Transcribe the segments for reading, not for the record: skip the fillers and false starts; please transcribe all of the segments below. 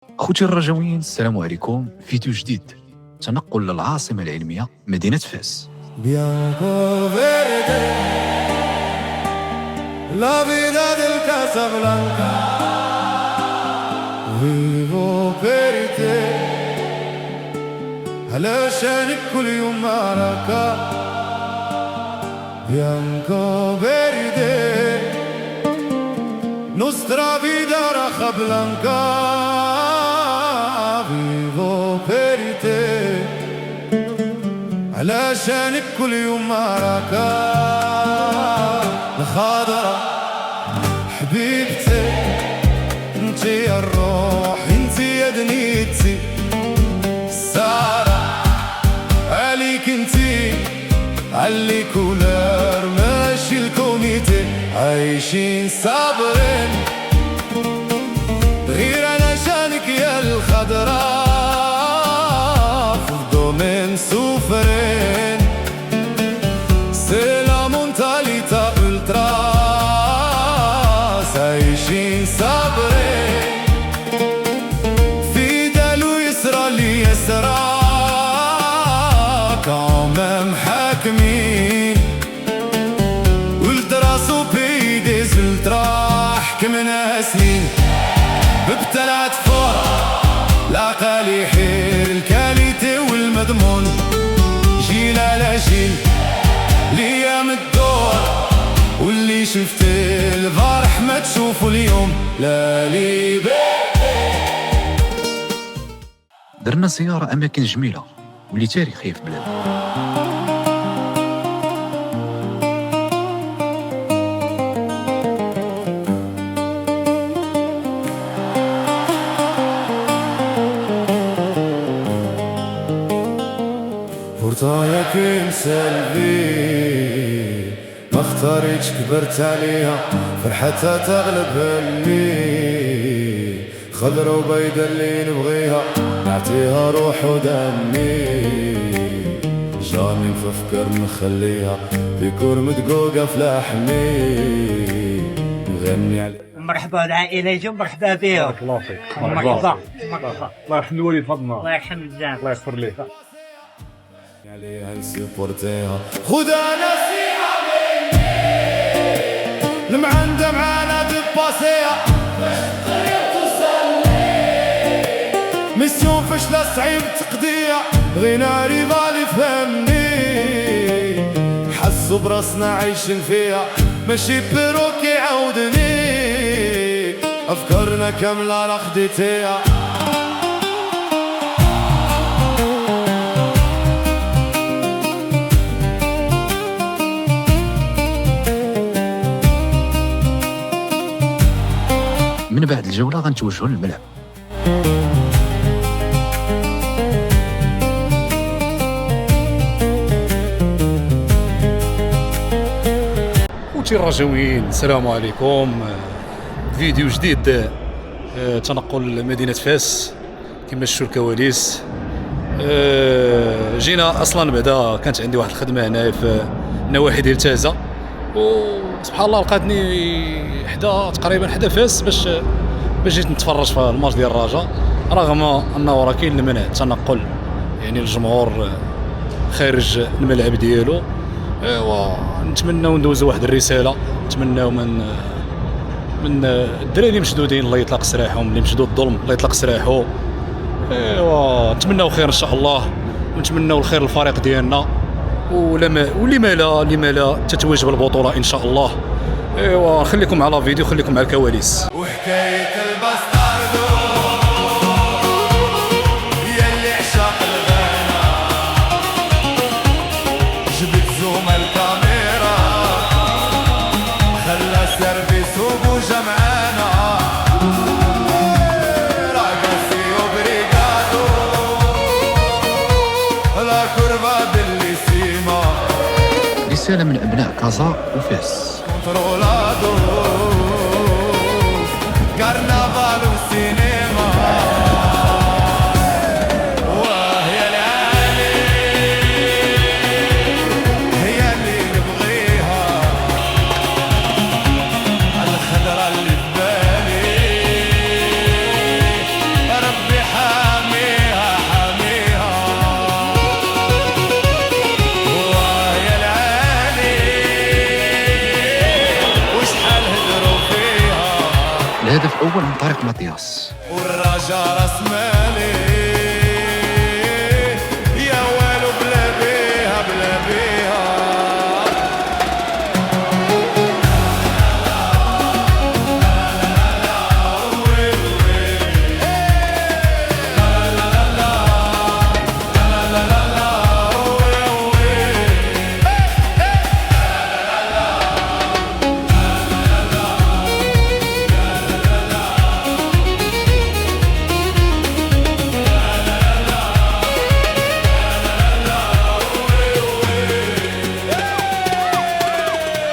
خوتي الرجويين، السلام عليكم. فيديو جديد، تنقل للعاصمة العلمية مدينة فاس. علشانك كل يوم معركة بيانكو فيردي نوسترا فيدا راخا بلانكا فيفو فيريتي علشانك كل يوم معركة الخضرا حبيبتي انتي يا الروح انتي يا دنيتي سارة عليك انتي علي كولار ماشي الكوميتي عايشين صابرين غير علشانك يا الخضراء في الدومين سوفرين سي لا مونتاليتا التراس عايشين صابرين في دالو يسرى لي يسرى كامم حاكمين ولد راسو بيدي زلترا حكمنا سنين ببتلعت فور لاقى لي حير الكاليتي والمضمون جيل على جيل ليام الدور واللي شفت البارح ما تشوفه اليوم لا لي بي. درنا زيارة أماكن جميلة واللي تاريخية في بلادنا. فرطايا كيم سلبي ما اختاريتش كبرت عليها فرحتها تغلب همي خضرا وبيضا اللي نبغيها نعطيها روح ودمي جاني نفكر نخليها في كرمة قوقة في لحمي نغني عليها. مرحبا العائلة يجوا مرحبا بهم. بارك الله فيك. مرحبا. الله يرحم الوالد فضلنا. الله يرحم الجامع. الله يغفر ليه. عليها نسيبورتيها خدها نسيها مني المعندة معانا دباسيها قريب توصلني ميسيون فاشلة صعيب تقضيها بغينا ريفالي فهمني حسوا براسنا عايشين فيها ماشي بيروك يعاودني أفكارنا كاملة لا خديتيها من بعد الجولة غنتوجهوا للملعب. خوتي الرجويين، السلام عليكم. فيديو جديد، تنقل مدينة فاس كما شفتوا الكواليس. جينا اصلا بعدا كانت عندي واحد الخدمه هنا في نواحي ديال تازة، وسبحان الله لقاتني تقريبا حدا فاس باش جيت نتفرج في الماتش ديال الرجاء، رغم انه راه كاين المنع التنقل يعني الجمهور خارج الملعب ديالو. ونتمناو ندوزو واحد الرساله، نتمناو من الدراري مشدودين الله يطلق سراحهم، اللي مشدود الظلم الله يطلق سراحه. نتمناو خير ان شاء الله، ونتمناو الخير للفريق ديالنا، ولما لا تتويج بالبطوله ان شاء الله. خليكم على فيديو، خليكم على الكواليس. وحكاية الباستاردو يلي عشاق الغنى جبت زوم الكاميرا خلى سيرفيس وبوجا معانا راقصي وبريكادو لا كربا بالليسيما رسالة من أبناء كازا وفاس. كونترولادو كارنافال وسينما وهي العالي هي اللي نبغيها الخضرا اللي في بالي اولهم طريق ماتياس. والرجا راس مالي يا والو بلا بيها بلا بيها.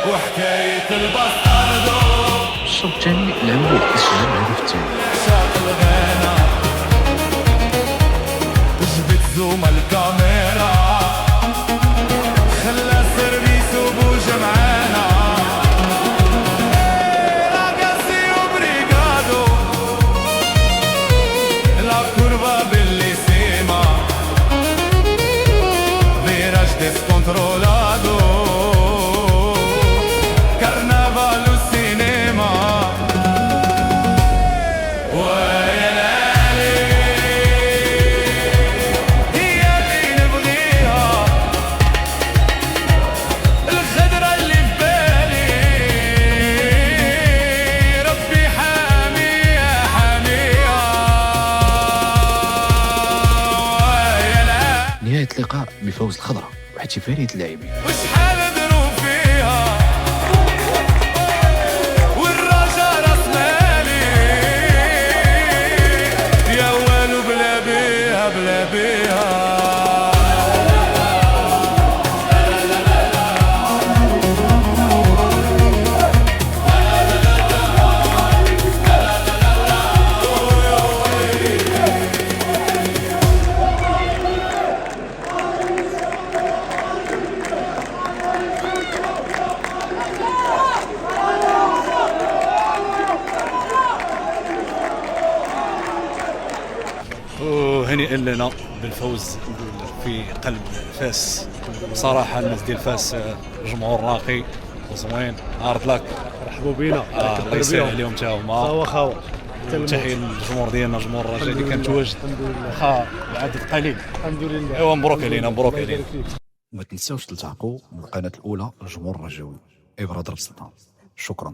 وحكاية البسطردو الشوط الثاني العمود كيسجل الهدف الثاني. شاط الغنى جبت زوم الكاميرا خلى السيرفيس وبوجه معانا راقاسي وبريغادو لا كورفا بالليسيما فيراج ديسكونترولادو كارنافال والسينما ويا لالي هي اللي نبغيها الخضرة اللي في بالي ربي حاميها حاميها ويا لالي نهاية اللقاء بفوز الخضراء واحتفالية اللاعبين. وشحال ضرب فيها والرجا راس مالي يا والو بلا بيها بلا بيها. وهنيئا لنا بالفوز في قلب فاس. صراحه الناس ديال فاس جمهور راقي وزوين هارد لك. رحبوا بينا. الله يسهل عليهم حتى هما. خاوه تحيه للجمهور ديالنا جمهور الرجاء اللي كان تواجد واخا العدد قليل. الحمد لله. ايوا مبروك علينا مبروك علينا. وما تنساوش تلتحقوا بالقناة الأولى الجمهور الرجاوي. إبرة درب سلطان. شكرا.